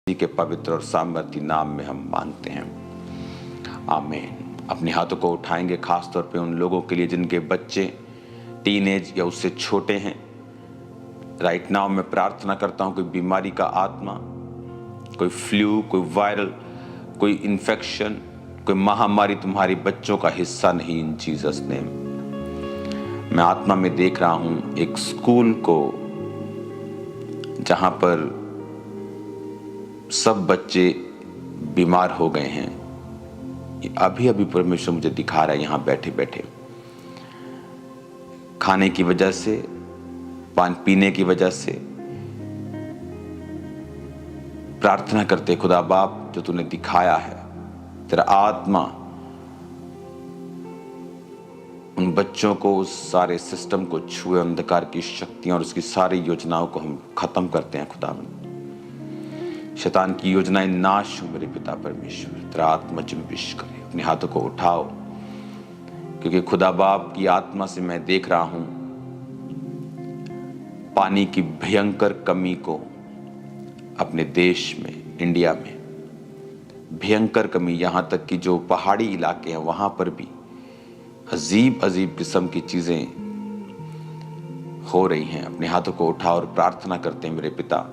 के पवित्र और सामर्थ्य नाम में हम मांगते हैं, आमीन। अपने हाथों को उठाएंगे खास तौर पे उन लोगों के लिए जिनके बच्चे टीनेज या उससे छोटे हैं। राइट नाउ मैं प्रार्थना करता हूं, कोई बीमारी का आत्मा, कोई फ्लू, कोई वायरल, कोई इन्फेक्शन, कोई महामारी तुम्हारे बच्चों का हिस्सा नहीं, इन जीसस नेम। मैं आत्मा में देख रहा हूं एक स्कूल को जहां पर सब बच्चे बीमार हो गए हैं। अभी अभी परमेश्वर मुझे दिखा रहा है, यहां बैठे बैठे खाने की वजह से, पान पीने की वजह से। प्रार्थना करते खुदा बाप, जो तूने दिखाया है, तेरा आत्मा उन बच्चों को, उस सारे सिस्टम को छुए, अंधकार की शक्तियां और उसकी सारी योजनाओं को हम खत्म करते हैं खुदा। शैतान की योजनाएं नाश हो मेरे पिता परमेश्वर, तेरा आत्मा जुम्बिश करे। अपने हाथों को उठाओ, क्योंकि खुदा बाप की आत्मा से मैं देख रहा हूं पानी की भयंकर कमी को अपने देश में, इंडिया में भयंकर कमी। यहां तक कि जो पहाड़ी इलाके हैं वहां पर भी अजीब अजीब किस्म की चीजें हो रही हैं। अपने हाथों को उठाओ और प्रार्थना करते हैं, मेरे पिता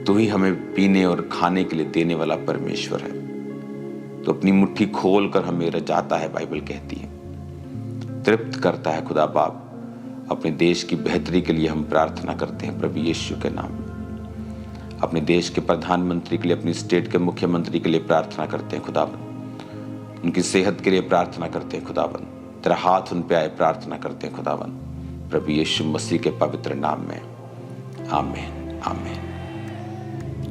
तू ही हमें पीने और खाने के लिए देने वाला परमेश्वर है। तो अपनी मुट्ठी खोल कर हमें रजाता है, बाइबल कहती है, तृप्त करता है खुदा बाप। अपने देश की बेहतरी के लिए हम प्रार्थना करते हैं प्रभु यीशु के नाम में। अपने देश के प्रधानमंत्री के लिए, अपनी स्टेट के मुख्यमंत्री के लिए प्रार्थना करते हैं खुदावन। उनकी सेहत के लिए प्रार्थना करते हैं खुदावन। तेरा हाथ उन पे आए, प्रार्थना करते हैं खुदावन प्रभु यीशु मसीह के पवित्र नाम में, आमीन आमीन।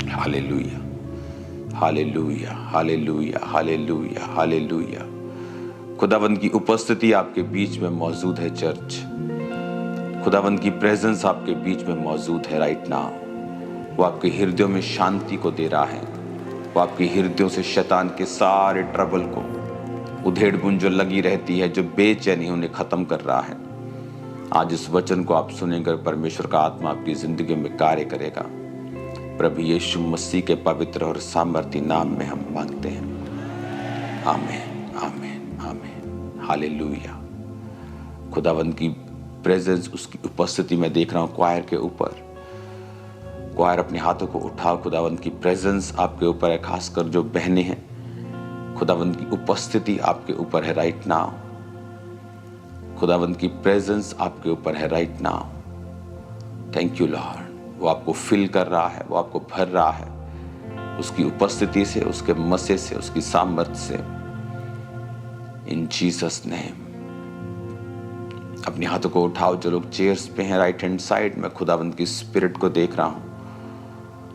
Hallelujah hallelujah hallelujah hallelujah hallelujah. खुदावंद की उपस्थिति आपके बीच में मौजूद है चर्च। खुदावंद की प्रेजेंस आपके बीच में मौजूद है राइट नाउ। वो आपके हृदयों में शांति को दे रहा है। वो आपके हृदयों से शैतान के सारे ट्रबल को, उधेड़ बुन जो लगी रहती है, जो बेचैनी, उन्हें खत्म कर रहा है। आज इस वचन को आप सुनेंगे, परमेश्वर का आत्मा आपकी जिंदगी में कार्य करेगा। प्रभु यीशु मसीह के पवित्र और सामर्थ्य नाम में हम मांगते हैं, आमीन आमीन आमीन। हालेलुया। खुदावंद की प्रेजेंस, उसकी उपस्थिति में देख रहा हूं क्वायर के ऊपर। क्वायर अपने हाथों को उठाओ, खुदावंद की प्रेजेंस आपके ऊपर है। खासकर जो बहनें हैं, खुदावंद की उपस्थिति आपके ऊपर है राइट नाउ। खुदावंद की प्रेजेंस आपके ऊपर है right now. Thank you Lord. वो आपको फिल कर रहा है, वो आपको भर रहा है उसकी उपस्थिति से, उसके मसे से, उसकी सामर्थ्य से, इन जीसस नेम। अपने हाथों को उठाओ। जो लोग चेयर्स पे हैं राइट हैंड साइड में, खुदावंद की स्पिरिट को देख रहा हूं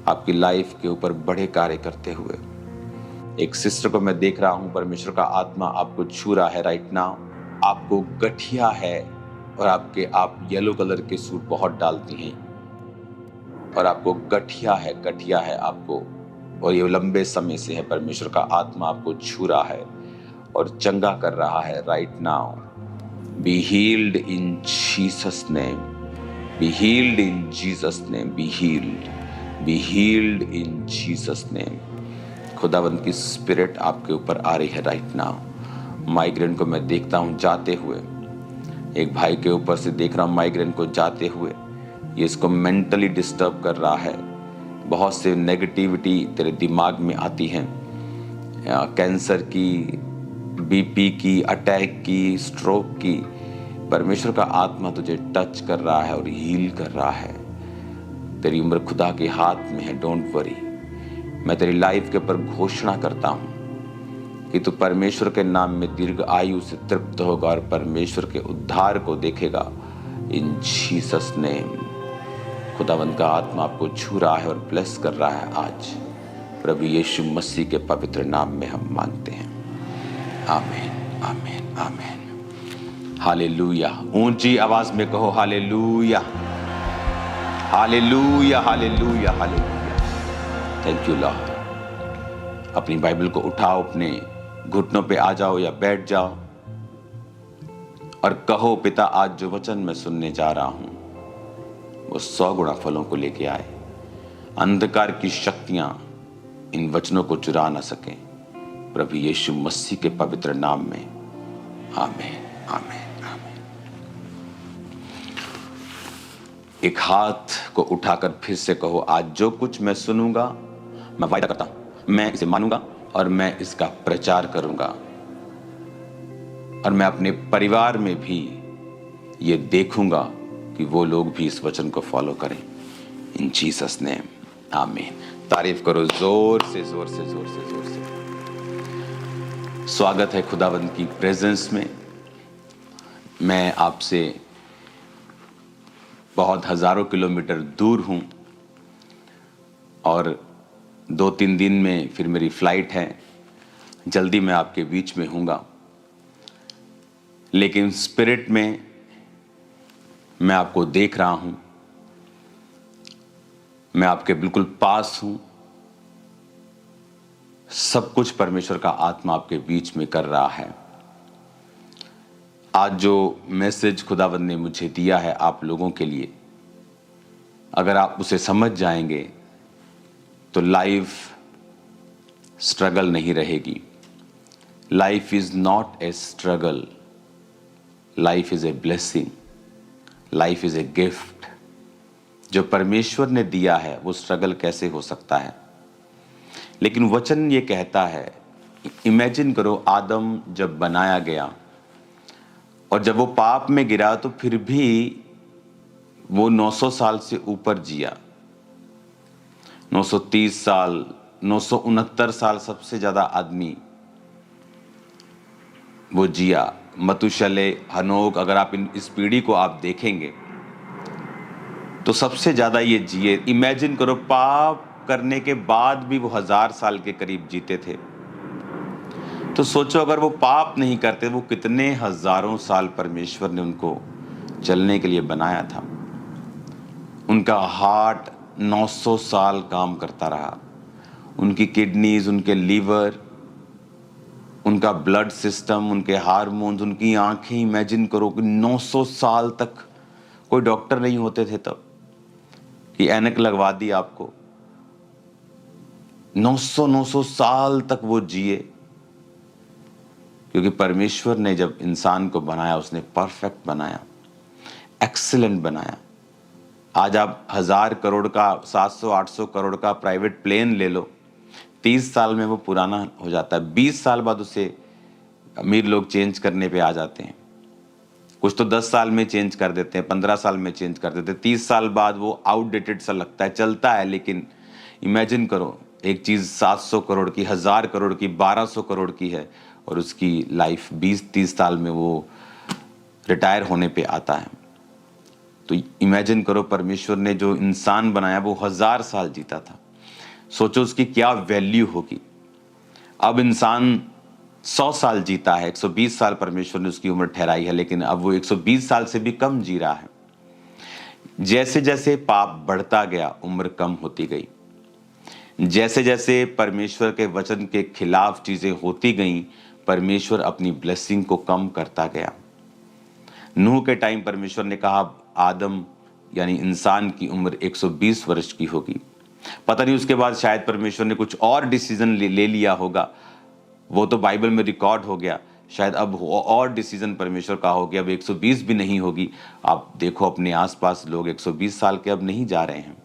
आपकी लाइफ के ऊपर बड़े कार्य करते हुए। एक सिस्टर को मैं देख रहा हूं, परमेश्वर का आत्मा आपको छू रहा है राइट नाउ। आपको गठिया है और आप येलो कलर के सूट बहुत डालती हैं और आपको गठिया है आपको, और ये लंबे समय से है। परमेश्वर का आत्मा आपको छू रहा है और चंगा कर रहा है right now. Be healed in Jesus name, B healed in Jesus name, B healed in Jesus name. खुदावंद की स्पिरिट आपके ऊपर आ रही है राइट नाउ। माइग्रेन को मैं देखता हूं जाते हुए, एक भाई के ऊपर से देख रहा हूं माइग्रेन को जाते हुए। ये इसको मेंटली डिस्टर्ब कर रहा है। बहुत से नेगेटिविटी तेरे दिमाग में आती है, कैंसर की, बीपी की, अटैक की, स्ट्रोक की। परमेश्वर का आत्मा तुझे टच कर रहा है और हील कर रहा है। तेरी उम्र खुदा के हाथ में है, डोंट वरी। मैं तेरी लाइफ के ऊपर घोषणा करता हूं कि तू परमेश्वर के नाम में दीर्घ आयु से तृप्त होगा और परमेश्वर के उद्धार को देखेगा इन जीसस नेम। खुदावंद का आत्मा आपको छू रहा है और ब्लेस कर रहा है आज। प्रभु यीशु मसीह के पवित्र नाम में हम मांगते हैं, आमीन आमीन आमीन। हालेलुया। ऊंची आवाज में कहो hallelujah hallelujah hallelujah hallelujah. Thank you Lord. अपनी बाइबल को उठाओ, अपने घुटनों पे आ जाओ या बैठ जाओ और कहो, पिता आज जो वचन मैं सुनने जा रहा हूं वो 100 गुणा फलों को लेके आए। अंधकार की शक्तियां इन वचनों को चुरा ना सकें। प्रभु यीशु मसीह के पवित्र नाम में आमीन, आमीन, आमीन। एक हाथ को उठाकर फिर से कहो, आज जो कुछ मैं सुनूंगा, मैं वायदा करता हूं, मैं इसे मानूंगा और मैं इसका प्रचार करूंगा और मैं अपने परिवार में भी ये देखूंगा कि वो लोग भी इस वचन को फॉलो करें। इन जीसस नेम, आमीन। तारीफ करो जोर से, जोर से, जोर से, जोर से। स्वागत है खुदावंद की प्रेजेंस में। मैं आपसे बहुत हजारों किलोमीटर दूर हूं और 2-3 दिन में फिर मेरी फ्लाइट है। जल्दी मैं आपके बीच में हूंगा, लेकिन स्पिरिट में मैं आपको देख रहा हूं, मैं आपके बिल्कुल पास हूं। सब कुछ परमेश्वर का आत्मा आपके बीच में कर रहा है। आज जो मैसेज खुदावंद ने मुझे दिया है आप लोगों के लिए, अगर आप उसे समझ जाएंगे तो लाइफ स्ट्रगल नहीं रहेगी। Life is not a struggle, life is a blessing, life is a gift. जो परमेश्वर ने दिया है वो स्ट्रगल कैसे हो सकता है? लेकिन वचन ये कहता है, इमेजिन करो आदम जब बनाया गया और जब वो पाप में गिरा तो फिर भी वो 900 साल से ऊपर जिया। 930 साल, 969 साल सबसे ज्यादा आदमी वो जिया। मतुशले, हनोक, अगर आप इस पीढ़ी को आप देखेंगे तो सबसे ज्यादा ये जिए। इमेजिन करो पाप करने के बाद भी वो 1000 साल के करीब जीते थे। तो सोचो अगर वो पाप नहीं करते, वो कितने हजारों साल परमेश्वर ने उनको चलने के लिए बनाया था। उनका हार्ट 900 साल काम करता रहा, उनकी किडनीज, उनके लीवर, उनका ब्लड सिस्टम, उनके हार्मोन्स, उनकी आंखें। इमेजिन करो कि 900 साल तक कोई डॉक्टर नहीं होते थे तब कि ऐनक लगवा दी आपको। 900 साल तक वो जिए, क्योंकि परमेश्वर ने जब इंसान को बनाया उसने परफेक्ट बनाया, एक्सीलेंट बनाया। आज आप 1000 करोड़ का, 700-800 करोड़ का प्राइवेट प्लेन ले लो, 30 साल में वो पुराना हो जाता है। 20 साल बाद उसे अमीर लोग चेंज करने पे आ जाते हैं। कुछ तो 10 साल में चेंज कर देते हैं, 15 साल में चेंज कर देते हैं। 30 साल बाद वो आउटडेटेड सा लगता है, चलता है। लेकिन इमेजिन करो एक चीज 700 करोड़ की, 1000 करोड़ की, 1200 करोड़ की है और उसकी लाइफ 20-30 साल में वो रिटायर होने पे आता है। तो इमेजिन करो परमेश्वर ने जो इंसान बनाया वो 1000 साल जीता था। सोचो उसकी क्या वैल्यू होगी। अब इंसान 100 साल जीता है, 120 साल परमेश्वर ने उसकी उम्र ठहराई है, लेकिन अब वो 120 साल से भी कम जी रहा है। जैसे जैसे पाप बढ़ता गया, उम्र कम होती गई। जैसे जैसे परमेश्वर के वचन के खिलाफ चीजें होती गईं, परमेश्वर अपनी ब्लेसिंग को कम करता गया। नूह के टाइम परमेश्वर ने कहा आदम यानी इंसान की उम्र 120 वर्ष की होगी। पता नहीं उसके बाद शायद परमेश्वर ने कुछ और डिसीजन ले लिया होगा, वो तो बाइबल में रिकॉर्ड हो गया। शायद अब और डिसीजन परमेश्वर का हो गया, अब 120 भी नहीं होगी। आप देखो अपने आसपास लोग 120 साल के अब नहीं जा रहे हैं।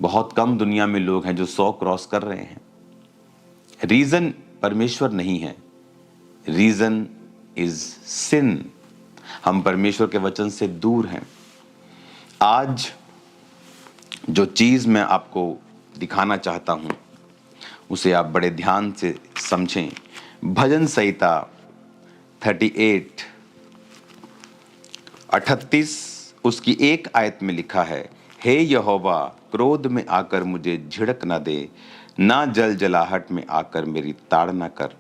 बहुत कम दुनिया में लोग हैं जो 100 क्रॉस कर रहे हैं। रीजन परमेश्वर नहीं है, रीजन इज सिन। हम परमेश्वर के वचन से दूर हैं। आज जो चीज मैं आपको दिखाना चाहता हूं उसे आप बड़े ध्यान से समझें। भजन संहिता 38 उसकी एक आयत में लिखा है, हे यहोवा क्रोध में आकर मुझे झिड़क न दे, ना जल जलाहट में आकर मेरी ताड़ न कर,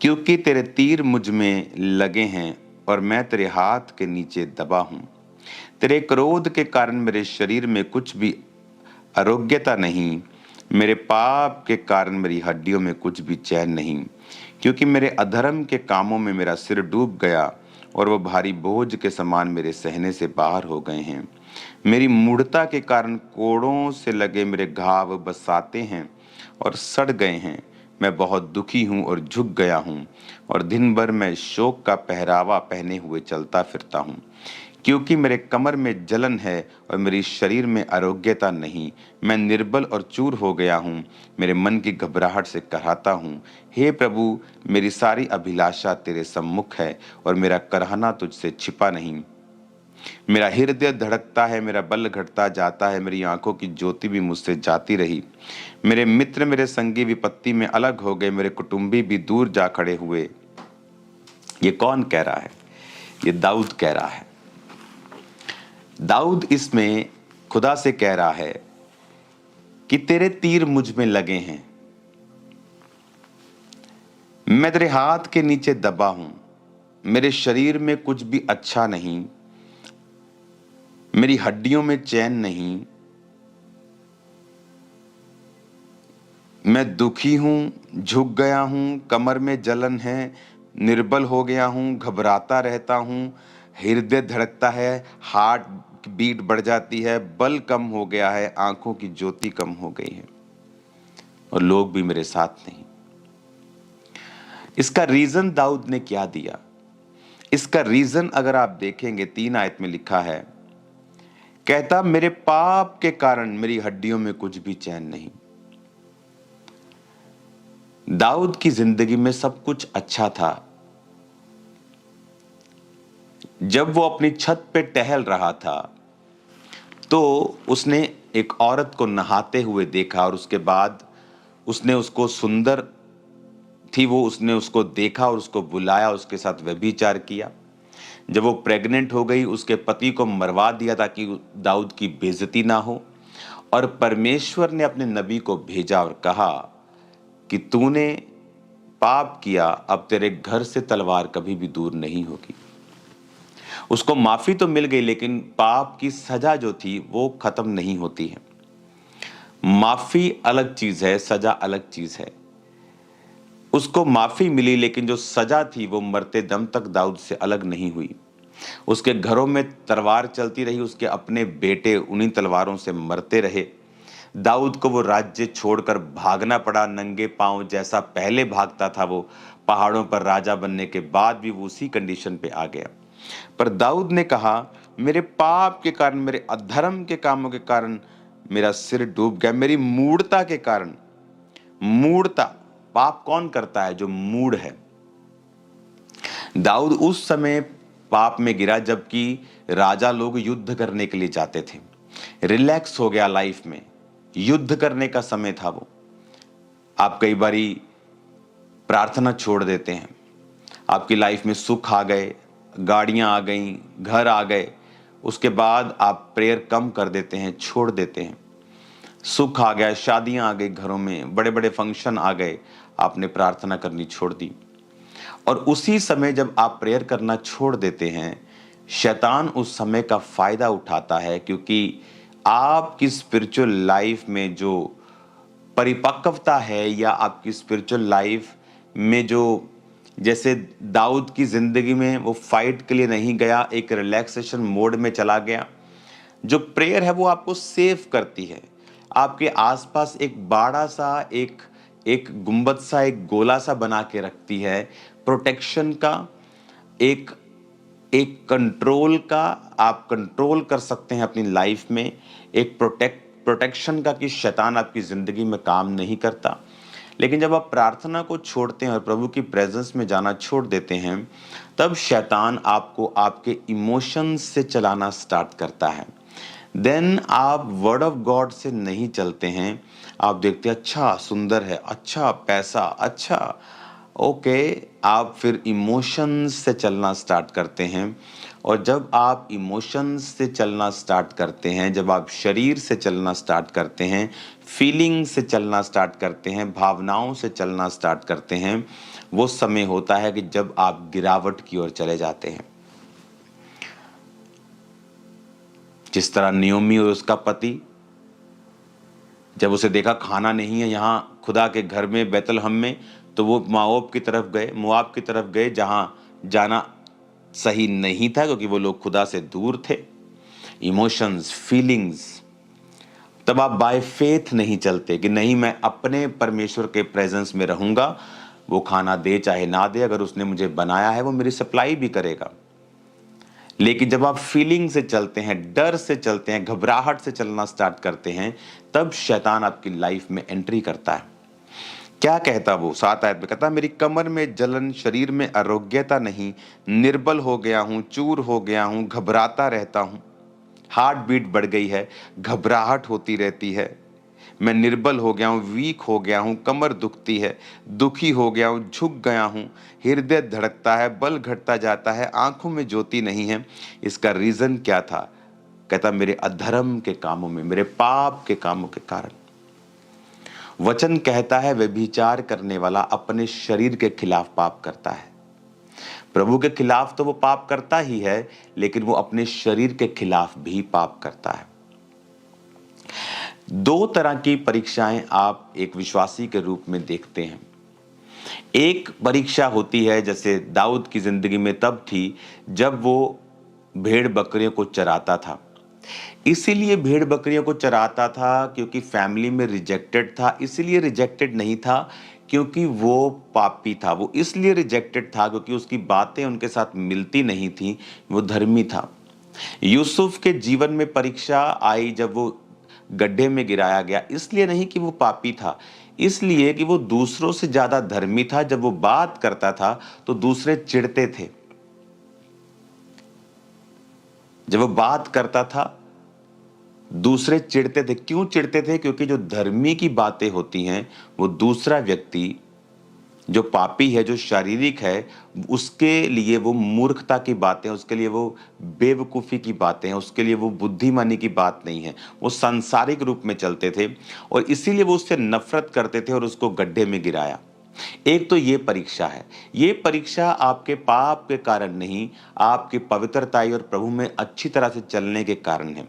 क्योंकि तेरे तीर मुझ में लगे हैं और मैं तेरे हाथ के नीचे दबा हूं। तेरे क्रोध के कारण मेरे शरीर में कुछ भी आरोग्यता नहीं, मेरे पाप के कारण मेरी हड्डियों में कुछ भी चैन नहीं, क्योंकि मेरे अधर्म के कामों में मेरा सिर डूब गया और वो भारी बोझ के समान मेरे सहने से बाहर हो गए हैं। मेरी मूढ़ता के कारण कोड़ों से लगे मेरे घाव बसाते हैं और सड़ गए हैं। मैं बहुत दुखी हूँ और झुक गया हूँ, और दिन भर मैं शोक का पहरावा पहने हुए चलता फिरता हूँ, क्योंकि मेरे कमर में जलन है और मेरी शरीर में आरोग्यता नहीं। मैं निर्बल और चूर हो गया हूँ, मेरे मन की घबराहट से कराहता हूँ। हे प्रभु, मेरी सारी अभिलाषा तेरे सम्मुख है और मेरा कराहना तुझसे छिपा नहीं। मेरा हृदय धड़कता है, मेरा बल घटता जाता है, मेरी आंखों की ज्योति भी मुझसे जाती रही। मेरे मित्र मेरे संगी विपत्ति में अलग हो गए, मेरे कुटुंबी भी दूर जा खड़े हुए। ये कौन कह रहा है? ये दाऊद कह रहा है। दाऊद इसमें खुदा से कह रहा है कि तेरे तीर मुझ में लगे हैं, मैं तेरे हाथ के नीचे दबा हूं, मेरे शरीर में कुछ भी अच्छा नहीं, मेरी हड्डियों में चैन नहीं, मैं दुखी हूं, झुक गया हूं, कमर में जलन है, निर्बल हो गया हूं, घबराता रहता हूं, हृदय धड़कता है, हार्ट बीट बढ़ जाती है, बल कम हो गया है, आंखों की ज्योति कम हो गई है और लोग भी मेरे साथ नहीं। इसका रीजन दाऊद ने क्या दिया? इसका रीजन अगर आप देखेंगे 3 आयत में लिखा है, कहता मेरे पाप के कारण मेरी हड्डियों में कुछ भी चैन नहीं। दाऊद की जिंदगी में सब कुछ अच्छा था। जब वो अपनी छत पे टहल रहा था तो उसने एक औरत को नहाते हुए देखा और उसके बाद उसने उसको सुंदर थी वो, उसने उसको देखा और उसको बुलाया, उसके साथ व्यभिचार किया। जब वो प्रेग्नेंट हो गई, उसके पति को मरवा दिया ताकि दाऊद की बेइज्जती ना हो, और परमेश्वर ने अपने नबी को भेजा और कहा कि तूने पाप किया, अब तेरे घर से तलवार कभी भी दूर नहीं होगी। उसको माफी तो मिल गई, लेकिन पाप की सजा जो थी वो खत्म नहीं होती है। माफी अलग चीज है, सजा अलग चीज है। उसको माफी मिली, लेकिन जो सजा थी वो मरते दम तक दाऊद से अलग नहीं हुई। उसके घरों में तलवार चलती रही, उसके अपने बेटे उन्हीं तलवारों से मरते रहे। दाऊद को वो राज्य छोड़कर भागना पड़ा नंगे पांव, जैसा पहले भागता था वो पहाड़ों पर राजा बनने के बाद भी वो उसी कंडीशन पे आ गया। पर दाऊद ने कहा मेरे पाप के कारण, मेरे अधर्म के कामों के कारण मेरा सिर डूब गया, मेरी मूढ़ता के कारण। मूढ़ता, पाप कौन करता है? जो मूढ़ है। दाऊद उस समय पाप में गिरा जबकि राजा लोग युद्ध करने के लिए जाते थे। रिलैक्स हो गया लाइफ में, युद्ध करने का समय था वो। आप कई बारी प्रार्थना छोड़ देते हैं, आपकी लाइफ में सुख आ गए, गाड़ियां आ गई, घर आ गए, उसके बाद आप प्रेयर कम कर देते हैं, छोड़ देते हैं। सुख आ गया, शादियां आ गई, घरों में बड़े बड़े फंक्शन आ गए, आपने प्रार्थना करनी छोड़ दी। और उसी समय जब आप प्रेयर करना छोड़ देते हैं, शैतान उस समय का फायदा उठाता है, क्योंकि आपकी स्पिरिचुअल लाइफ में जो परिपक्वता है या आपकी स्पिरिचुअल लाइफ में जो, जैसे दाऊद की जिंदगी में वो फाइट के लिए नहीं गया, एक रिलैक्सेशन मोड में चला गया। जो प्रेयर है वो आपको सेव करती है, आपके आसपास एक बाड़ा सा, एक गुंबद सा, एक गोला सा बना के रखती है, प्रोटेक्शन का, एक कंट्रोल का। आप कंट्रोल कर सकते हैं अपनी लाइफ में, एक प्रोटेक्शन का, कि शैतान आपकी जिंदगी में काम नहीं करता। लेकिन जब आप प्रार्थना को छोड़ते हैं और प्रभु की प्रेजेंस में जाना छोड़ देते हैं, तब शैतान आपको आपके इमोशंस से चलाना स्टार्ट करता है। देन आप वर्ड ऑफ गॉड से नहीं चलते हैं। आप देखते हैं अच्छा सुंदर है, अच्छा पैसा, अच्छा ओके, आप फिर इमोशंस से चलना स्टार्ट करते हैं। और जब आप इमोशंस से चलना स्टार्ट करते हैं, जब आप शरीर से चलना स्टार्ट करते हैं, फीलिंग से चलना स्टार्ट करते हैं, भावनाओं से चलना स्टार्ट करते हैं, वो समय होता है कि जब आप गिरावट की ओर चले जाते हैं। जिस तरह नियोमी और उसका पति, जब उसे देखा खाना नहीं है यहाँ खुदा के घर में बैतलहम में, तो वो मोआब की तरफ गए, जहां जाना सही नहीं था क्योंकि वो लोग खुदा से दूर थे। इमोशंस, फीलिंग्स, तब आप बाय फेथ नहीं चलते कि नहीं मैं अपने परमेश्वर के प्रेजेंस में रहूंगा, वो खाना दे चाहे ना दे, अगर उसने मुझे बनाया है वो मेरी सप्लाई भी करेगा। लेकिन जब आप फीलिंग से चलते हैं, डर से चलते हैं, घबराहट से चलना स्टार्ट करते हैं, तब शैतान आपकी लाइफ में एंट्री करता है। क्या कहता वो 7 आयत में, कहता मेरी कमर में जलन, शरीर में आरोग्यता नहीं, निर्बल हो गया हूं, चूर हो गया हूं, घबराता रहता हूं, हार्ट बीट बढ़ गई है, घबराहट होती रहती है, मैं निर्बल हो गया हूँ, वीक हो गया हूँ, कमर दुखती है, दुखी हो गया हूँ, झुक गया हूँ, हृदय धड़कता है, बल घटता जाता है, आंखों में ज्योति नहीं है। इसका रीजन क्या था? कहता मेरे अधर्म के कामों में, मेरे पाप के कामों के कारण। वचन कहता है व्यभिचार करने वाला अपने शरीर के खिलाफ पाप करता है। प्रभु के खिलाफ तो वो पाप करता ही है, लेकिन वो अपने शरीर के खिलाफ भी पाप करता है। 2 तरह की परीक्षाएं आप एक विश्वासी के रूप में देखते हैं। एक परीक्षा होती है जैसे दाऊद की जिंदगी में तब थी जब वो भेड़ बकरियों को चराता था। इसीलिए भेड़ बकरियों को चराता था क्योंकि फैमिली में रिजेक्टेड था, इसीलिए रिजेक्टेड नहीं था क्योंकि वो पापी था, वो इसलिए रिजेक्टेड था क्योंकि उसकी बातें उनके साथ मिलती नहीं थी, वो धर्मी था। यूसुफ के जीवन में परीक्षा आई जब वो गड्ढे में गिराया गया, इसलिए नहीं कि वो पापी था, इसलिए कि वो दूसरों से ज्यादा धर्मी था। जब वो बात करता था तो दूसरे चिढ़ते थे, जब वो बात करता था दूसरे चिढ़ते थे। क्यों चिढ़ते थे? क्योंकि जो धर्मी की बातें होती हैं वो दूसरा व्यक्ति जो पापी है, जो शारीरिक है, उसके लिए वो मूर्खता की बातें, उसके लिए वो बेवकूफ़ी की बातें हैं, उसके लिए वो बुद्धिमानी की बात नहीं है। वो सांसारिक रूप में चलते थे और इसीलिए वो उससे नफरत करते थे और उसको गड्ढे में गिराया। एक तो ये परीक्षा है, ये परीक्षा आपके पाप के कारण नहीं, आपकी पवित्रताई और प्रभु में अच्छी तरह से चलने के कारण है।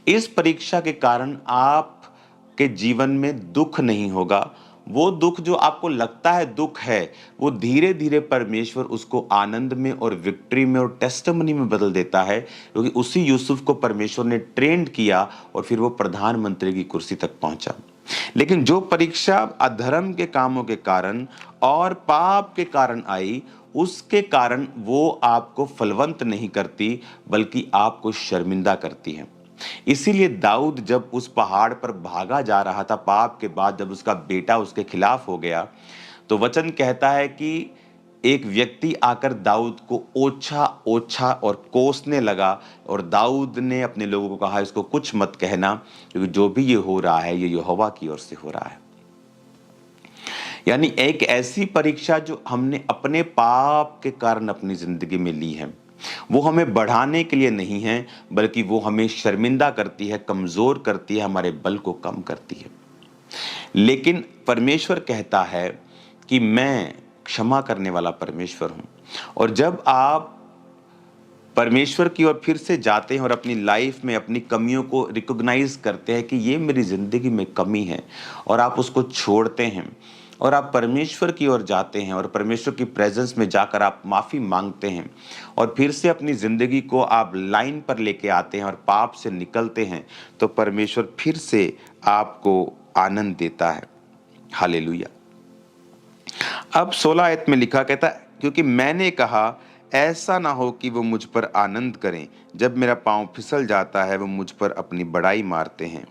इस परीक्षा के कारण आपके जीवन में दुख नहीं होगा। वो दुख जो आपको लगता है दुख है, वो धीरे धीरे परमेश्वर उसको आनंद में और विक्ट्री में और टेस्टिमनी में बदल देता है, क्योंकि उसी यूसुफ को परमेश्वर ने ट्रेंड किया और फिर वो प्रधानमंत्री की कुर्सी तक पहुंचा। लेकिन जो परीक्षा अधर्म के कामों के कारण और पाप के कारण आई, उसके कारण वो आपको फलवंत नहीं करती बल्कि आपको शर्मिंदा करती है। इसीलिए दाऊद जब उस पहाड़ पर भागा जा रहा था पाप के बाद, जब उसका बेटा उसके खिलाफ हो गया, तो वचन कहता है कि एक व्यक्ति आकर दाऊद को ओछा ओछा और कोसने लगा और दाऊद ने अपने लोगों को कहा इसको कुछ मत कहना, क्योंकि जो भी ये हो रहा है ये यहोवा की ओर से हो रहा है। यानी एक ऐसी परीक्षा जो हमने अपने पाप के कारण अपनी जिंदगी में ली है, वो हमें बढ़ाने के लिए नहीं है, बल्कि वो हमें शर्मिंदा करती है, कमजोर करती है, हमारे बल को कम करती है। लेकिन परमेश्वर कहता है कि मैं क्षमा करने वाला परमेश्वर हूं। और जब आप परमेश्वर की ओर फिर से जाते हैं और अपनी लाइफ में अपनी कमियों को रिकॉग्नाइज करते हैं कि ये मेरी जिंदगी में कमी है, और आप उसको छोड़ते हैं और आप परमेश्वर की ओर जाते हैं और परमेश्वर की प्रेजेंस में जाकर आप माफ़ी मांगते हैं और फिर से अपनी ज़िंदगी को आप लाइन पर लेके आते हैं और पाप से निकलते हैं, तो परमेश्वर फिर से आपको आनंद देता है। हालेलुया। अब 16 आयत में लिखा, कहता क्योंकि मैंने कहा ऐसा ना हो कि वो मुझ पर आनंद करें, जब मेरा पाँव फिसल जाता है वो मुझ पर अपनी बड़ाई मारते हैं।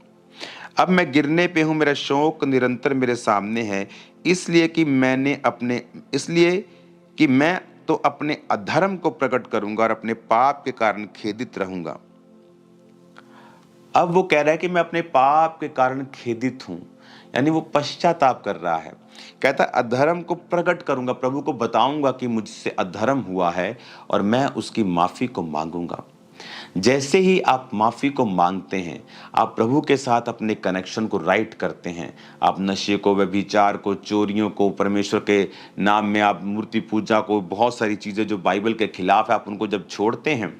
अब मैं गिरने पे हूँ, मेरा शौक निरंतर मेरे सामने है, इसलिए कि मैं तो अपने अधर्म को प्रकट करूंगा और अपने पाप के कारण खेदित रहूंगा। अब वो कह रहा है कि मैं अपने पाप के कारण खेदित हूं, यानी वो पश्चाताप कर रहा है। कहता अधर्म को प्रकट करूंगा, प्रभु को बताऊंगा कि मुझसे अधर्म हुआ है और मैं उसकी माफी को मांगूंगा। जैसे ही आप माफी को मांगते हैं, आप प्रभु के साथ अपने कनेक्शन को राइट करते हैं। आप नशे को, व्यभिचार को, चोरियों को, परमेश्वर के नाम में आप मूर्ति पूजा को, बहुत सारी चीजें जो बाइबल के खिलाफ है, आप उनको जब छोड़ते हैं,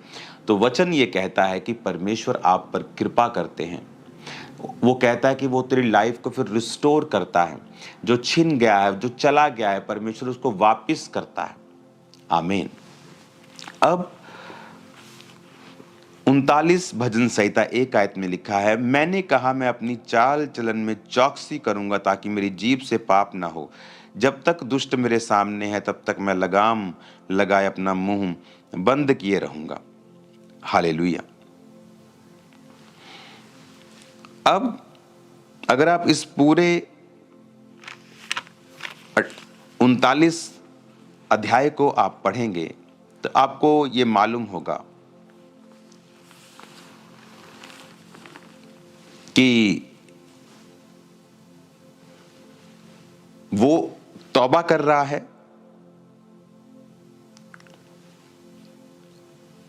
तो वचन ये कहता है कि परमेश्वर आप पर कृपा करते हैं। वो कहता है कि वो तेरी लाइफ को फिर रिस्टोर करता है। जो छिन गया है, जो चला गया है, परमेश्वर उसको वापिस करता है। आमीन। अब 39 भजन संहिता 1 आयत में लिखा है, मैंने कहा मैं अपनी चाल चलन में चौकसी करूंगा ताकि मेरी जीभ से पाप ना हो। जब तक दुष्ट मेरे सामने है तब तक मैं लगाम लगाए अपना मुंह बंद किए रहूंगा। हालेलुया। अब अगर आप इस पूरे 39 अध्याय को आप पढ़ेंगे तो आपको ये मालूम होगा कि वो तौबा कर रहा है,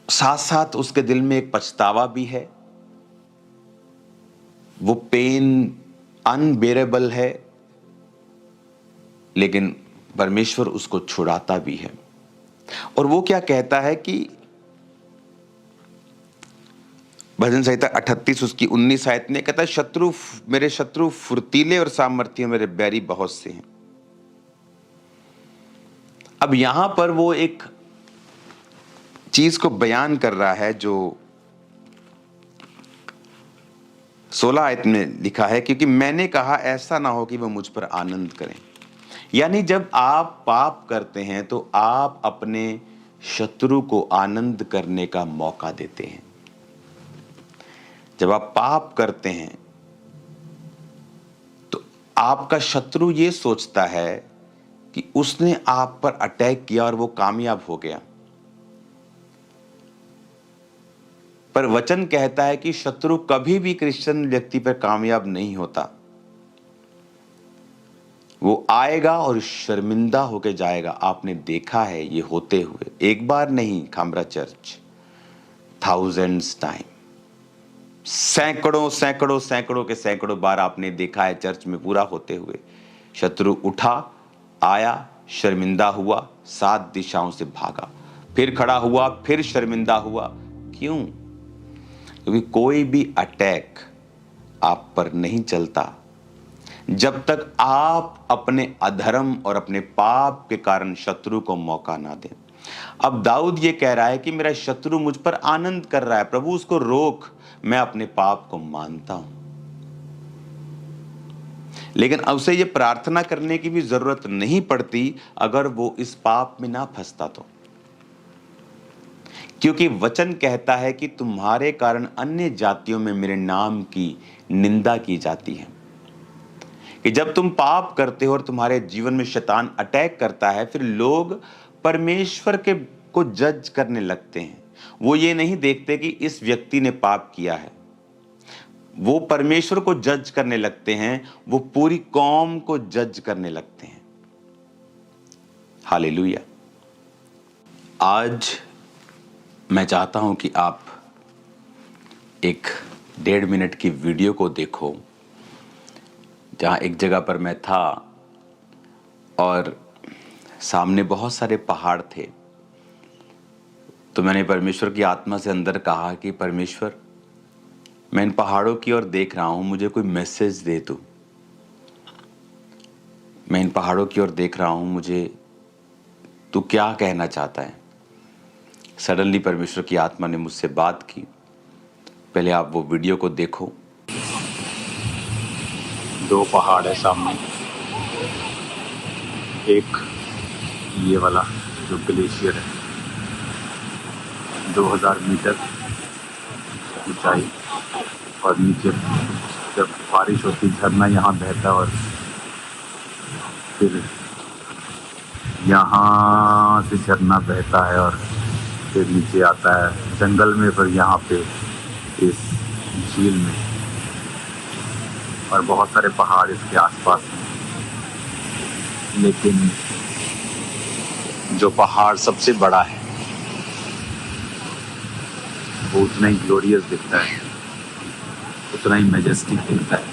साथ साथ उसके दिल में एक पछतावा भी है। वो पेन अनबेरेबल है, लेकिन परमेश्वर उसको छुड़ाता भी है। और वो क्या कहता है कि भजन संहिता 38 उसकी 19 आयत में कहता है, मेरे शत्रु फुर्तीले और सामर्थी, मेरे बैरी बहुत से हैं। अब यहां पर वो एक चीज को बयान कर रहा है जो 16 आयत में लिखा है, क्योंकि मैंने कहा ऐसा ना हो कि वह मुझ पर आनंद करें। यानी जब आप पाप करते हैं तो आप अपने शत्रु को आनंद करने का मौका देते हैं। जब आप पाप करते हैं तो आपका शत्रु ये सोचता है कि उसने आप पर अटैक किया और वो कामयाब हो गया। पर वचन कहता है कि शत्रु कभी भी क्रिश्चियन व्यक्ति पर कामयाब नहीं होता। वो आएगा और शर्मिंदा होकर जाएगा। आपने देखा है ये होते हुए, एक बार नहीं खामरा चर्च, थाउजेंड्स टाइम, सैकड़ों के सैकड़ों बार आपने देखा है चर्च में पूरा होते हुए। शत्रु उठा, आया, शर्मिंदा हुआ, 7 दिशाओं से भागा, फिर खड़ा हुआ, फिर शर्मिंदा हुआ। क्यों? क्योंकि कोई भी अटैक आप पर नहीं चलता जब तक आप अपने अधर्म और अपने पाप के कारण शत्रु को मौका ना दें। अब दाऊद ये कह रहा है कि मेरा शत्रु मुझ पर आनंद कर रहा है, प्रभु उसको रोक, मैं अपने पाप को मानता हूं। लेकिन उसे ये प्रार्थना करने की भी जरूरत नहीं पड़ती अगर वो इस पाप में ना फंसता तो, क्योंकि वचन कहता है कि तुम्हारे कारण अन्य जातियों में मेरे नाम की निंदा की जाती है। कि जब तुम पाप करते हो और तुम्हारे जीवन में शैतान अटैक करता है, फिर लोग परमेश्वर को जज करने लगते हैं। वो ये नहीं देखते कि इस व्यक्ति ने पाप किया है, वो परमेश्वर को जज करने लगते हैं, वो पूरी कौम को जज करने लगते हैं। हालेलुया। आज मैं चाहता हूं कि आप एक 1.5 मिनट की वीडियो को देखो, जहाँ एक जगह पर मैं था और सामने बहुत सारे पहाड़ थे। तो मैंने परमेश्वर की आत्मा से अंदर कहा कि परमेश्वर, मैं इन पहाड़ों की ओर देख रहा हूँ, मुझे कोई मैसेज दे तू। मैं इन पहाड़ों की ओर देख रहा हूँ, मुझे तू क्या कहना चाहता है। सडनली परमेश्वर की आत्मा ने मुझसे बात की। पहले आप वो वीडियो को देखो। 2 पहाड़ है सामने, एक ये वाला जो ग्लेशियर है, 2000 मीटर ऊंचाई, और नीचे जब बारिश होती झरना यहाँ बहता है और फिर यहाँ से झरना बहता है और फिर नीचे आता है जंगल में, फिर यहाँ पे इस झील में, और बहुत सारे पहाड़ इसके आसपास हैं। लेकिन जो पहाड़ सबसे बड़ा है वो उतना ही ग्लोरियस दिखता है, उतना ही मैजेस्टिक दिखता है।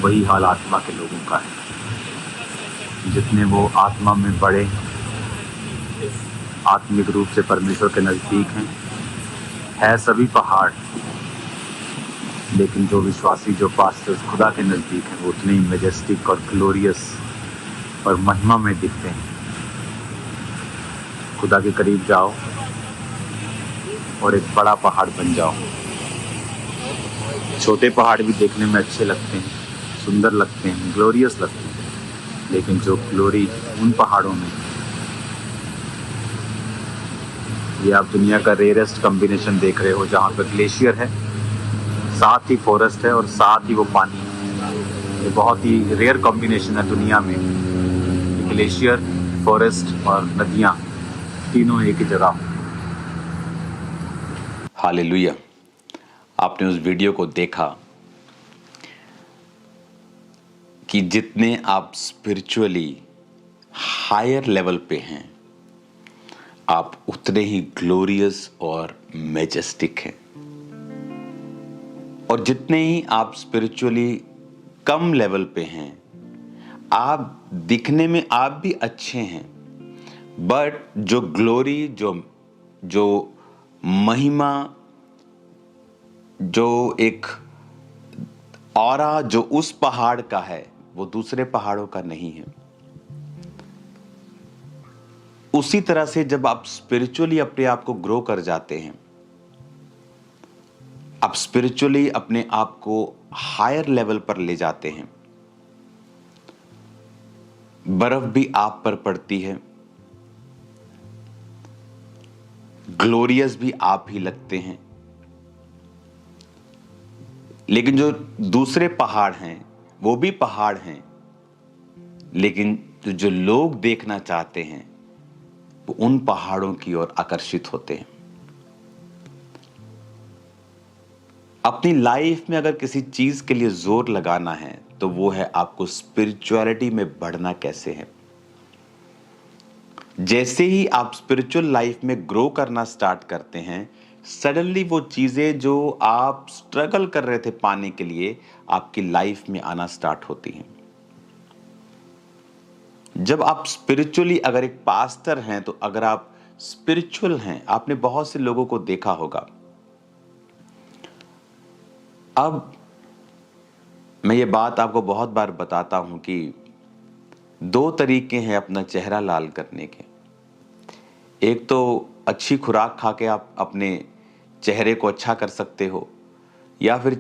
वही हाल आत्मा के लोगों का है। जितने वो आत्मा में बड़े, आत्मिक रूप से परमेश्वर के नज़दीक है सभी पहाड़, लेकिन जो विश्वासी, जो पास्टर्स खुदा के नज़दीक हैं, वो उतने ही मैजेस्टिक और ग्लोरियस और महिमा में दिखते हैं। खुदा के करीब जाओ और एक बड़ा पहाड़ बन जाओ। छोटे पहाड़ भी देखने में अच्छे लगते हैं, सुंदर लगते हैं, ग्लोरियस लगते हैं, लेकिन जो ग्लोरी उन पहाड़ों में, ये आप दुनिया का रेयरेस्ट कॉम्बिनेशन देख रहे हो, जहाँ पे ग्लेशियर है, साथ ही फॉरेस्ट है और साथ ही वो पानी है। ये बहुत ही रेयर कॉम्बिनेशन है दुनिया में, ग्लेशियर, फॉरेस्ट और नदियाँ तीनों एक ही जगह। हालेलुया। आपने उस वीडियो को देखा कि जितने आप स्पिरिचुअली हायर लेवल पे हैं, आप उतने ही ग्लोरियस और मैजेस्टिक हैं। और जितने ही आप स्पिरिचुअली कम लेवल पे हैं, आप दिखने में आप भी अच्छे हैं, बट जो ग्लोरी, जो महिमा, जो एक ऑरा जो उस पहाड़ का है, वो दूसरे पहाड़ों का नहीं है। उसी तरह से जब आप स्पिरिचुअली अपने आप को ग्रो कर जाते हैं, आप स्पिरिचुअली अपने आप को हायर लेवल पर ले जाते हैं, बर्फ भी आप पर पड़ती है, ग्लोरियस भी आप ही लगते हैं। लेकिन जो दूसरे पहाड़ हैं वो भी पहाड़ हैं, लेकिन जो लोग देखना चाहते हैं वो उन पहाड़ों की ओर आकर्षित होते हैं। अपनी लाइफ में अगर किसी चीज के लिए जोर लगाना है तो वो है आपको स्पिरिचुअलिटी में बढ़ना कैसे है। जैसे ही आप स्पिरिचुअल लाइफ में ग्रो करना स्टार्ट करते हैं, सडनली वो चीजें जो आप स्ट्रगल कर रहे थे पाने के लिए, आपकी लाइफ में आना स्टार्ट होती हैं। जब आप स्पिरिचुअली अगर एक पास्टर हैं, तो अगर आप स्पिरिचुअल हैं, आपने बहुत से लोगों को देखा होगा। अब मैं ये बात आपको बहुत बार बताता हूं कि 2 तरीके हैं अपना चेहरा लाल करने के। एक तो अच्छी खुराक खा के आप अपने चेहरे को अच्छा कर सकते हो, या फिर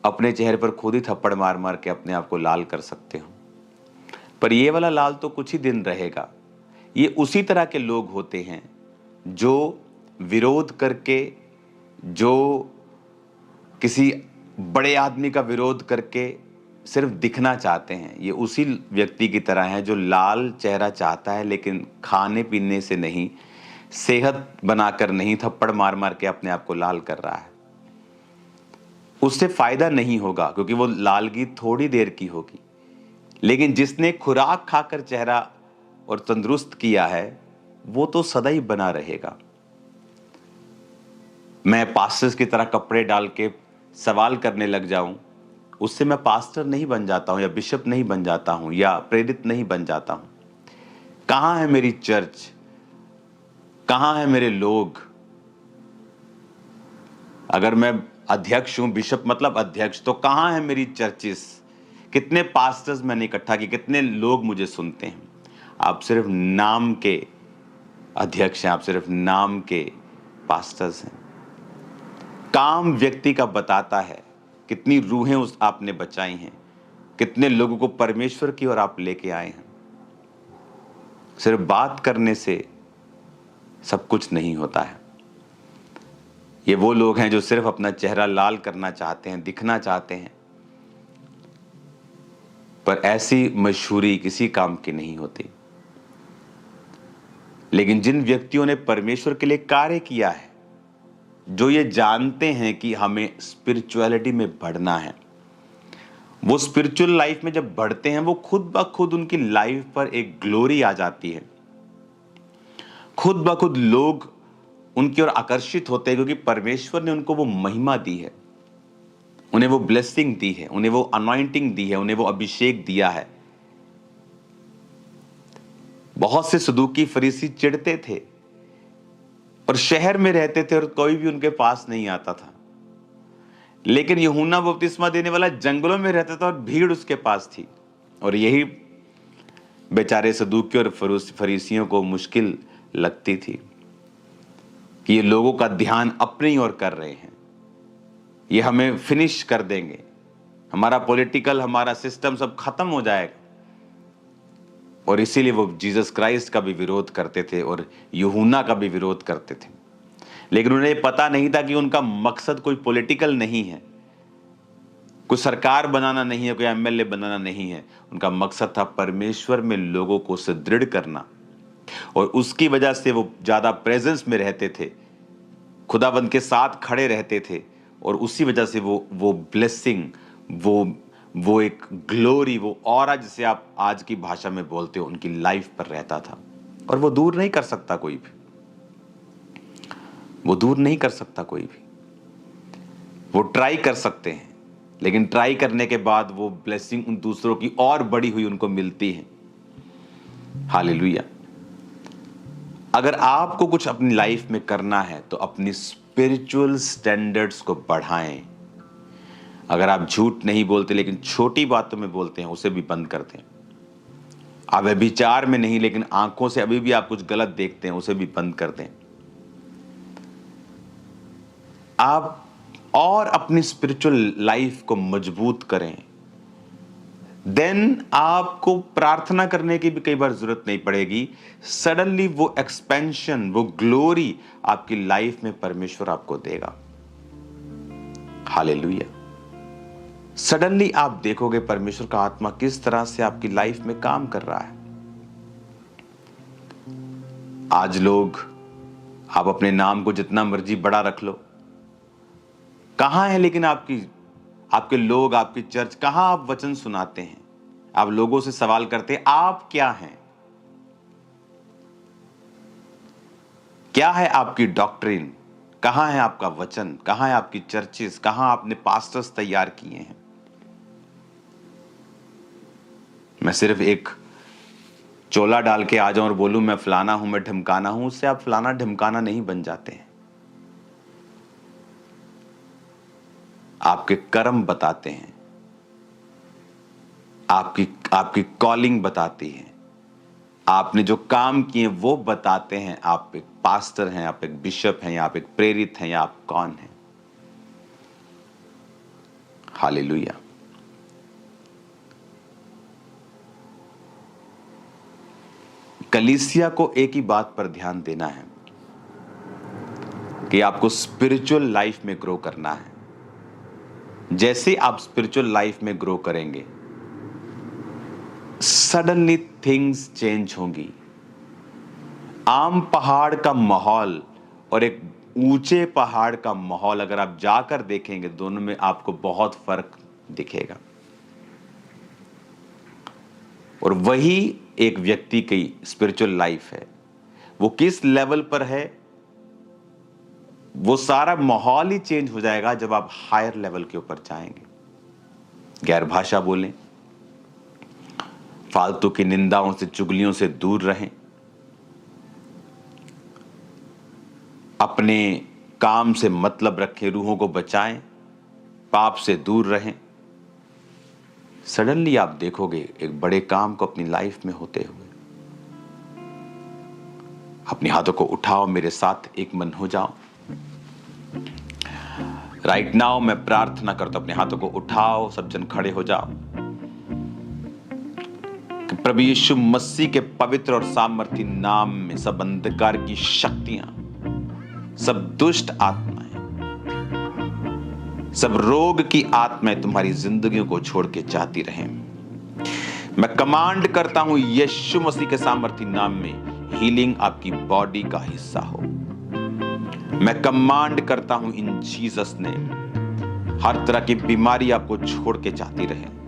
अपने चेहरे पर खुद ही थप्पड़ मार मार के अपने आप को लाल कर सकते हो। पर ये वाला लाल तो कुछ ही दिन रहेगा। ये उसी तरह के लोग होते हैं जो विरोध करके, जो किसी बड़े आदमी का विरोध करके सिर्फ दिखना चाहते हैं। ये उसी व्यक्ति की तरह है जो लाल चेहरा चाहता है, लेकिन खाने पीने से नहीं, सेहत बनाकर नहीं, थप्पड़ मार मार के अपने आप को लाल कर रहा है। उससे फायदा नहीं होगा, क्योंकि वो लालगी थोड़ी देर की होगी। लेकिन जिसने खुराक खाकर चेहरा और तंदुरुस्त किया है, वो तो सदा ही बना रहेगा। मैं पास्टर्स की तरह कपड़े डाल के सवाल करने लग जाऊं, उससे मैं पास्टर नहीं बन जाता हूं, या बिशप नहीं बन जाता हूं, या प्रेरित नहीं बन जाता हूं। कहां है मेरी चर्च? कहां है मेरे लोग? अगर मैं अध्यक्ष हूं, बिशप मतलब अध्यक्ष, तो कहां है मेरी चर्चिस? कितने पास्टर्स मैंने इकट्ठा किए, कितने लोग मुझे सुनते हैं? आप सिर्फ नाम के अध्यक्ष हैं, आप सिर्फ नाम के पास्टर्स हैं। काम व्यक्ति का बताता है कितनी रूहें आपने बचाई हैं, कितने लोगों को परमेश्वर की ओर आप लेके आए हैं। सिर्फ बात करने से सब कुछ नहीं होता है। ये वो लोग हैं जो सिर्फ अपना चेहरा लाल करना चाहते हैं, दिखना चाहते हैं, पर ऐसी मशहूरी किसी काम की नहीं होती। लेकिन जिन व्यक्तियों ने परमेश्वर के लिए कार्य किया है, जो ये जानते हैं कि हमें स्पिरिचुअलिटी में बढ़ना है, वो स्पिरिचुअल लाइफ में जब बढ़ते हैं, वो खुद ब खुद उनकी लाइफ पर एक ग्लोरी आ जाती है। खुद ब खुद लोग उनकी ओर आकर्षित होते हैं, क्योंकि परमेश्वर ने उनको वो महिमा दी है, उन्हें वो ब्लेसिंग दी है, उन्हें वो अनॉइंटिंग दी है, उन्हें वो अभिषेक दिया है। बहुत से सदूकी फरीसी चिढ़ते थे और शहर में रहते थे और कोई भी उनके पास नहीं आता था। लेकिन यूहन्ना बपतिस्मा देने वाला जंगलों में रहता था और भीड़ उसके पास थी। और यही बेचारे सदूकियों और फरीसियों को मुश्किल लगती थी कि ये लोगों का ध्यान अपनी ओर कर रहे हैं, ये हमें फिनिश कर देंगे, हमारा पॉलिटिकल, हमारा सिस्टम सब खत्म हो जाएगा। और इसीलिए वो जीसस क्राइस्ट का भी विरोध करते थे और यूहन्ना का भी विरोध करते थे। लेकिन उन्हें पता नहीं था कि उनका मकसद कोई पॉलिटिकल नहीं है, कोई सरकार बनाना नहीं है, कोई एमएलए बनाना नहीं है। उनका मकसद था परमेश्वर में लोगों को सुदृढ़ करना, और उसकी वजह से वो ज्यादा प्रेजेंस में रहते थे, खुदाबंद के साथ खड़े रहते थे, और उसी वजह से वो ब्लेसिंग, वो एक ग्लोरी, वो ऑरा जिसे आप आज की भाषा में बोलते हो, उनकी लाइफ पर रहता था। और वो दूर नहीं कर सकता कोई भी, वो दूर नहीं कर सकता कोई भी। वो ट्राई कर सकते हैं, लेकिन ट्राई करने के बाद वो ब्लेसिंग उन दूसरों की और बड़ी हुई उनको मिलती है। हालेलुया। अगर आपको कुछ अपनी लाइफ में करना है तो अपनी स्पिरिचुअल स्टैंडर्ड्स को बढ़ाएं। अगर आप झूठ नहीं बोलते लेकिन छोटी बातों में बोलते हैं, उसे भी बंद कर दें। आप व्यभिचार में नहीं लेकिन आंखों से अभी भी आप कुछ गलत देखते हैं, उसे भी बंद कर दें। आप और अपनी स्पिरिचुअल लाइफ को मजबूत करें। देन आपको प्रार्थना करने की भी कई बार जरूरत नहीं पड़ेगी। सडनली वो एक्सपेंशन, वो ग्लोरी आपकी लाइफ में परमेश्वर आपको देगा। हालेलुया। सडनली आप देखोगे परमेश्वर का आत्मा किस तरह से आपकी लाइफ में काम कर रहा है। आज लोग, आप अपने नाम को जितना मर्जी बड़ा रख लो, कहां है लेकिन आपके लोग, आपकी चर्च, कहां आप वचन सुनाते हैं? आप लोगों से सवाल करते हैं, आप क्या हैं? क्या है आपकी डॉक्ट्रिन? कहां है आपका वचन? कहां है आपकी चर्चेस? कहां आपने पास्टर्स तैयार किए हैं? मैं सिर्फ एक चोला डाल के आ जाऊं और बोलूं मैं फलाना हूं, मैं ढिमकाना हूं, उससे आप फलाना ढिमकाना नहीं बन जाते हैं। आपके कर्म बताते हैं, आपकी कॉलिंग बताती है, आपने जो काम किए वो बताते हैं। आप एक पास्टर हैं, आप एक बिशप हैं, या आप एक प्रेरित हैं, या आप कौन हैं? हालेलुया। कलीसिया को एक ही बात पर ध्यान देना है कि आपको स्पिरिचुअल लाइफ में ग्रो करना है। जैसे आप स्पिरिचुअल लाइफ में ग्रो करेंगे, सडनली थिंग्स चेंज होंगी। आम पहाड़ का माहौल और एक ऊंचे पहाड़ का माहौल अगर आप जाकर देखेंगे, दोनों में आपको बहुत फर्क दिखेगा। और वही एक व्यक्ति की स्पिरिचुअल लाइफ है। वो किस लेवल पर है, वो सारा माहौल ही चेंज हो जाएगा जब आप हायर लेवल के ऊपर जाएंगे। गैर भाषा बोलें, फालतू की निंदाओं से, चुगलियों से दूर रहें, अपने काम से मतलब रखें, रूहों को बचाएं, पाप से दूर रहें। सडनली आप देखोगे एक बड़े काम को अपनी लाइफ में होते हुए। अपने हाथों को उठाओ, मेरे साथ एक मन हो जाओ। राइट नाउ मैं प्रार्थना करता हूं, अपने हाथों को उठाओ, सब जन खड़े हो जाओ। कि प्रभु यीशु मसीह के पवित्र और सामर्थी नाम में सब अंधकार की शक्तियां, सब दुष्ट आत्माएं, सब रोग की आत्माएं तुम्हारी जिंदगियों को छोड़ के जाती रहें। मैं कमांड करता हूं यीशु मसीह के सामर्थी नाम में, हीलिंग आपकी बॉडी का हिस्सा हो। मैं कमांड करता हूं इन जीसस ने, हर तरह की बीमारी आपको छोड़ के जाती रहे।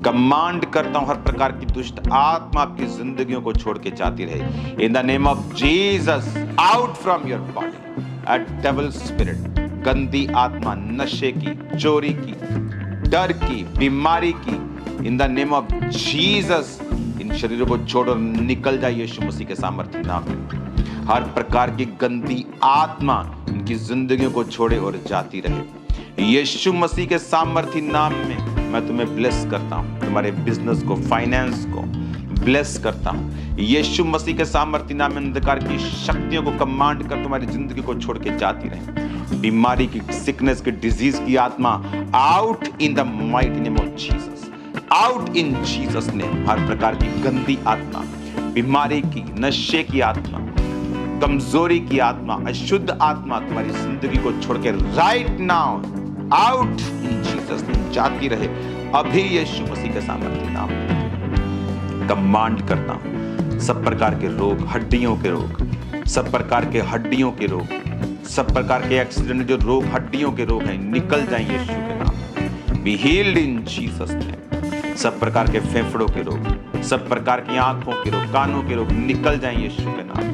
कमांड करता हूं हर प्रकार की दुष्ट आत्मा आपकी जिंदगियों को छोड़ के जाती रहे। इन the name of Jesus, out from your body a devil spirit. गंदी आत्मा, नशे की, चोरी की, डर की, बीमारी की, इन the name of Jesus in शरीरों को छोड़ और निकल जाए यीशु मसीह के सामर्थ्य नाम में। हर प्रकार की गंदी आत्मा इनकी जिंदगियों को छोड़े और जाती रहे। यीशु मसीह के सामर्थ्य नाम में मैं तुम्हें ब्लेस करता हूं, तुम्हारे बिजनेस को, फाइनेंस को, ब्लेस करता हूँ। यीशु मसीह के सामर्थ्य नाम में अंधकार की शक्तियों को कमांड कर तुम्हारी जिंदगी को छोड़ के जाती रहे। बीमारी की, सिकनेस की, डिजीज की आत्मा out in the mighty name of Jesus, out in Jesus name. हर प्रकार की गंदी आत्मा, बीमारी की, नशे की आत्मा, कमजोरी की आत्मा, अशुद्ध आत्मा तुम्हारी जिंदगी को छोड़ के right now out in Jesus name जाती रहे। अभी यीशु मसीह के सामर्थ्य नाम कमांड करता हूं। सब प्रकार के रोग, हड्डियों के रोग, सब प्रकार के हड्डियों के रोग, सब प्रकार के एक्सीडेंट जो रोग हड्डियों के रोग हैं, निकल जाएं यीशु के नाम। B healed in Jesus name. सब प्रकार के फेफड़ों के रोग, सब प्रकार की आंखों के रोग, कानों के रोग निकल जाएं यीशु के नाम।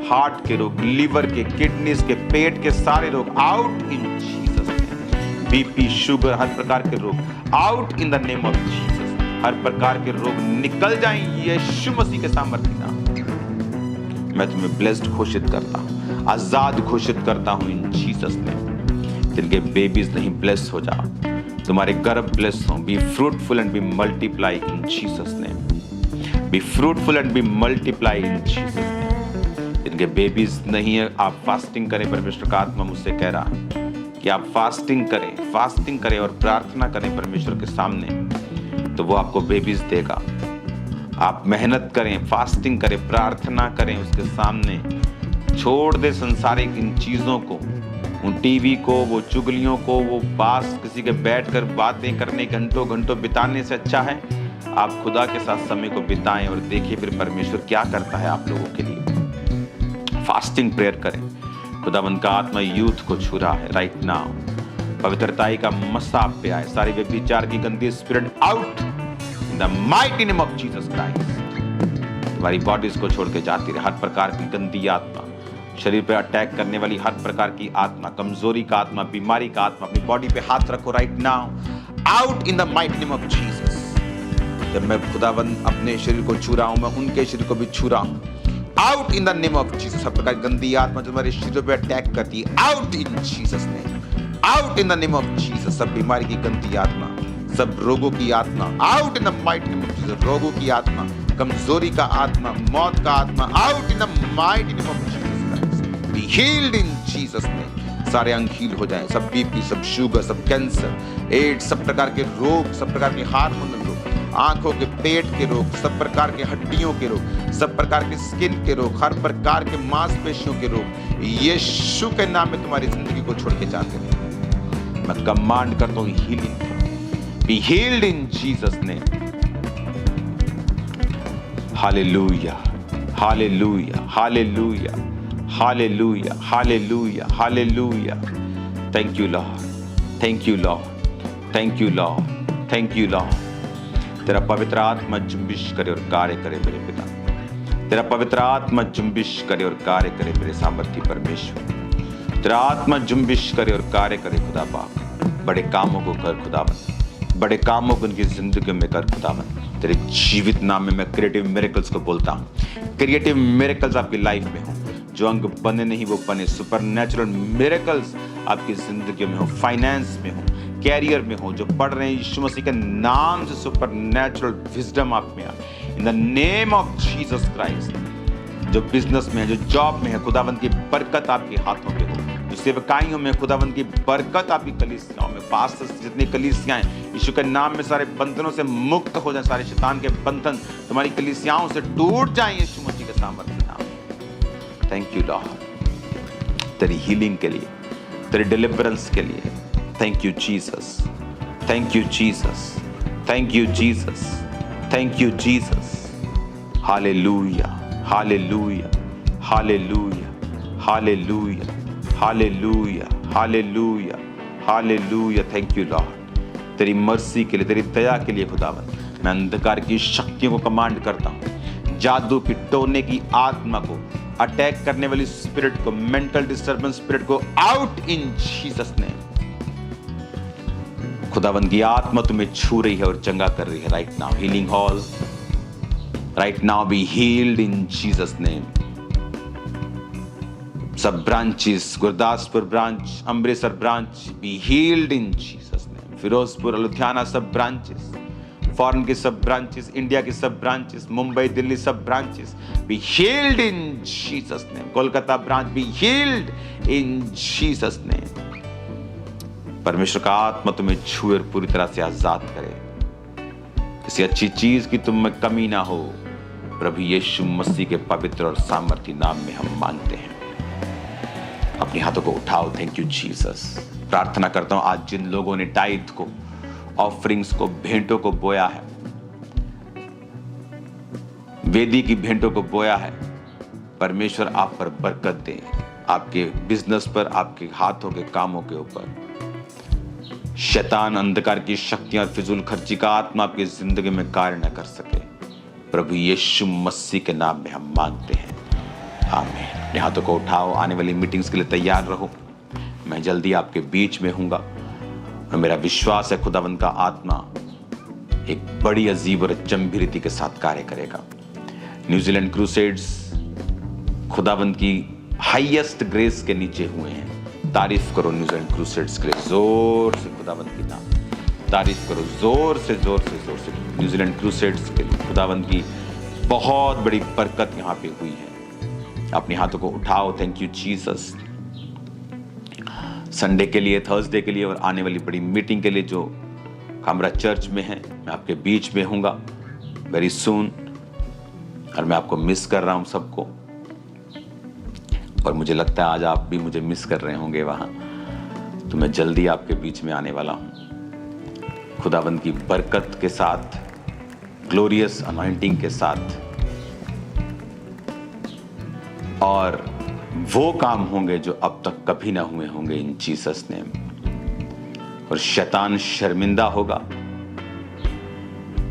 हार्ट के रोग, लीवर के, किडनीज के, पेट के सारे रोग out in Jesus name. BP, sugar, हर प्रकार के रोग out in the name of Jesus. हर प्रकार के रोग निकल जाएं यीशु मसीह के सामर्थ्य नाम। मैं तुम्हें ब्लेस्ड घोषित करता हूं, आजाद घोषित करता हूं इन जीसस नेम। जिनके बेबीज नहीं, ब्लेस हो जाओ, तुम्हारे गर्भ ब्लेस हो। Be fruitful and be multiply in Jesus name. Be fruitful and be multiply in Jesus name. जिनके बेबीज नहीं है, आप फास्टिंग करें। परमेश्वर का आत्मा मुझसे कह रहा है कि आप फास्टिंग करें और प्रार्थना करें परमेश्वर के सामने, तो वो आपको बेबीज देगा। आप मेहनत करें, फास्टिंग करें, प्रार्थना करें उसके सामने। छोड़ दे संसारिक इन चीजों को, उन टीवी को, वो चुगलियों को, वो पास किसी के बैठकर बातें करने, घंटों घंटों बिताने से अच्छा है आप खुदा के साथ समय को बिताएं और देखिए फिर परमेश्वर क्या करता है आप लोगों के लिए। फास्टिंग प्रेयर करें। खुदावंद का आत्मा यूथ को छू रहा है राइट नाउ। पवित्रताई का मसा आप पे आए। सारी व्यभिचार की गंदी spirit out in the mighty name of Jesus Christ. तुम्हारी बॉडीज को छोड़ के जाती रहे। हर प्रकार की गंदी आत्मा, शरीर पे अटैक करने वाली हर प्रकार की आत्मा, कमजोरी का आत्मा, बीमारी का आत्मा, अपनी बॉडी पे हाथ रखो right now out in the mighty name of Jesus. जब मैं खुदावंद अपने शरीर को छू रहा हूं, मैं उनके शरीर को भी छू रहा हूं out in the name of Jesus. हर प्रकार की गंदी आत्मा जो हमारे शरीर पे अटैक करती है out in Jesus name, out in the name of Jesus. सब बीमारी की गंदी आत्मा, सब रोगों की आत्मा out in the mighty name of Jesus. रोगों की आत्मा, कमजोरी का आत्मा, मौत का आत्मा out in the mighty name of Jesus. B healed in Jesus name. सारे अंग हील हो जाएं। सब बीपी, सब शुगर, सब कैंसर, एड्स, सब प्रकार के रोग, सब प्रकार के हार्मोनल रोग, आंखों के, पेट के रोग, सब प्रकार के हड्डियों के रोग, सब प्रकार के स्किन के रोग, हर प्रकार के मांसपेशियों के रोग यीशु के नाम में तुम्हारी जिंदगी को छोड़ के जाते रहे। मैं कमांड करता हूं healing. B healed in Jesus name. Hallelujah, hallelujah, hallelujah, hallelujah, hallelujah, hallelujah. Thank you Lord, thank you Lord, thank you Lord, thank you Lord. तेरा पवित्र आत्मा जुम्बिश करे और कार्य करे मेरे पिता। तेरा पवित्र आत्मा जुम्बिश करे और कार्य करे मेरे सामर्थ्य परमेश्वर। तेरा आत्मा जुम्बिश करे और कार्य करे खुदा बाप। बड़े कामों को कर खुदावन, बड़े कामों को उनकी जिंदगी में कर खुदावन। तेरे जीवित नाम में मैं क्रिएटिव मिरेकल्स को बोलता हूँ। क्रिएटिव मिरेकल्स आपकी लाइफ में हो। जो अंग बने नहीं वो बने। सुपरनैचुरल मिरेकल्स आपकी जिंदगी में हो, फाइनेंस में हो, कैरियर में हो। जो पढ़ रहे हैं यीशु मसीह के नाम से सुपरनैचुरल विजडम आप में आए इन the name of Jesus Christ. जो बिजनेस में है, जो जॉब में है, खुदावंद की बरकत आपके हाथों पे हो। जो सेवकाइयों में खुदावंद की बरकत आपकी कलीसियाओं में, पास्टर्स जितनी कलीसियां हैं यीशु के नाम में सारे बंधनों से मुक्त हो जाए। सारे शैतान के बंधन तुम्हारी कलीसियाओं से टूट जाएं यीशु मसीह के सामर्थ्य नाम। थैंक यू लॉर्ड तेरी हीलिंग के लिए, तेरी डिलीवरेंस के लिए। Thank you Jesus, thank you Jesus, thank you Jesus, thank you Jesus. Hallelujah, hallelujah, hallelujah, hallelujah, hallelujah, hallelujah, hallelujah. Thank you Lord तेरी मर्सी के लिए, तेरी दया के लिए खुदावन। मैं अंधकार की शक्तियों को कमांड करता हूँ। जादू की, टोने की आत्मा को, अटैक करने वाली स्पिरिट को, मेंटल डिस्टर्बेंस स्पिरिट को आउट इन जीसस नेम। खुदावन की आत्मा तुम्हें छू रही है और चंगा कर रही है right now. Healing hall right now be healed in Jesus name. सब branches, Gurdaspur branch, Amritsar branch be healed in Jesus name. Firozpur, Ludhiana सब ब्रांचेस, फॉरेन के सब ब्रांचेस, इंडिया के सब ब्रांचेस, मुंबई दिल्ली सब branches B healed in Jesus name. Kolkata branch be healed in Jesus name. परमेश्वर का आत्मा तुम्हें छुए और पूरी तरह से आजाद करे। किसी अच्छी चीज की तुम में कमी ना हो, प्रभु यीशु मसीह के पवित्र और सामर्थी नाम में हम मांगते हैं। अपने हाथों को उठाओ। Thank you Jesus. प्रार्थना करता हूं आज जिन लोगों ने टाइथ को, ऑफरिंग्स को, भेंटों को बोया है, वेदी की भेंटों को बोया है, परमेश्वर आप पर बरकत दे, आपके बिजनेस पर, आपके हाथों के कामों के ऊपर। शैतान, अंधकार की शक्तियां और फिजूल खर्ची का आत्मा आपकी जिंदगी में कार्य न कर सके। प्रभु यीशु मसीह के नाम में हम मांगते हैं, आमीन। अपने हाथों को उठाओ। आने वाली मीटिंग्स के लिए तैयार रहो। मैं जल्दी आपके बीच में हूंगा और मेरा विश्वास है खुदावंद का आत्मा एक बड़ी अजीब और अचंभी रीति के साथ कार्य करेगा। न्यूजीलैंड क्रूसेड्स खुदावंद की हाईएस्ट ग्रेस के नीचे हुए हैं। तारीफ करो न्यूजीलैंड क्रूसेड्स के लिए, जोर से खुदावंद की नाम तारीफ करो, जोर से जोर से जोर से। न्यूजीलैंड क्रूसेड्स के लिए खुदावंद की बहुत बड़ी बरकत यहाँ पे हुई है। अपने हाथों को उठाओ। Thank you Jesus. संडे के लिए, थर्सडे के लिए और आने वाली बड़ी मीटिंग के लिए जो कामरा चर्च में है, मैं आपके बीच में हूँगा वेरी सून। और मैं आपको मिस कर रहा हूँ सबको, और मुझे लगता है आज आप भी मुझे मिस कर रहे होंगे वहाँ। तो मैं जल्दी आपके बीच में आने वाला हूँ खुदावंद की बरकत के साथ, ग्लोरियस अनॉइंटिंग के साथ, और वो काम होंगे जो अब तक कभी ना हुए होंगे इन जीसस नेम। और शैतान शर्मिंदा होगा,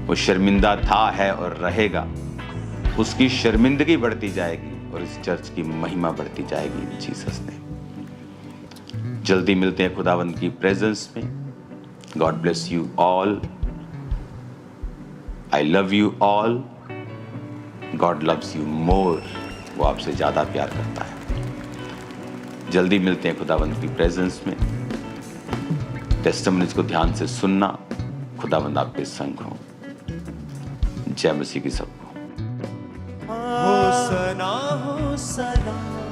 वो शर्मिंदा था, है और रहेगा। उसकी शर्मिंदगी बढ़ती जाएगी और इस चर्च की महिमा बढ़ती जाएगी इन जीसस नेम। जल्दी मिलते हैं खुदावंद की प्रेजेंस में। God bless you all. I love you all. God loves you more. वो आपसे ज्यादा प्यार करता है। जल्दी मिलते हैं खुदावंद की प्रेजेंस में। टेस्टिमनीज को ध्यान से सुनना। खुदावंद आपके संग हो। जय मसीह की सबको। होसना होसना।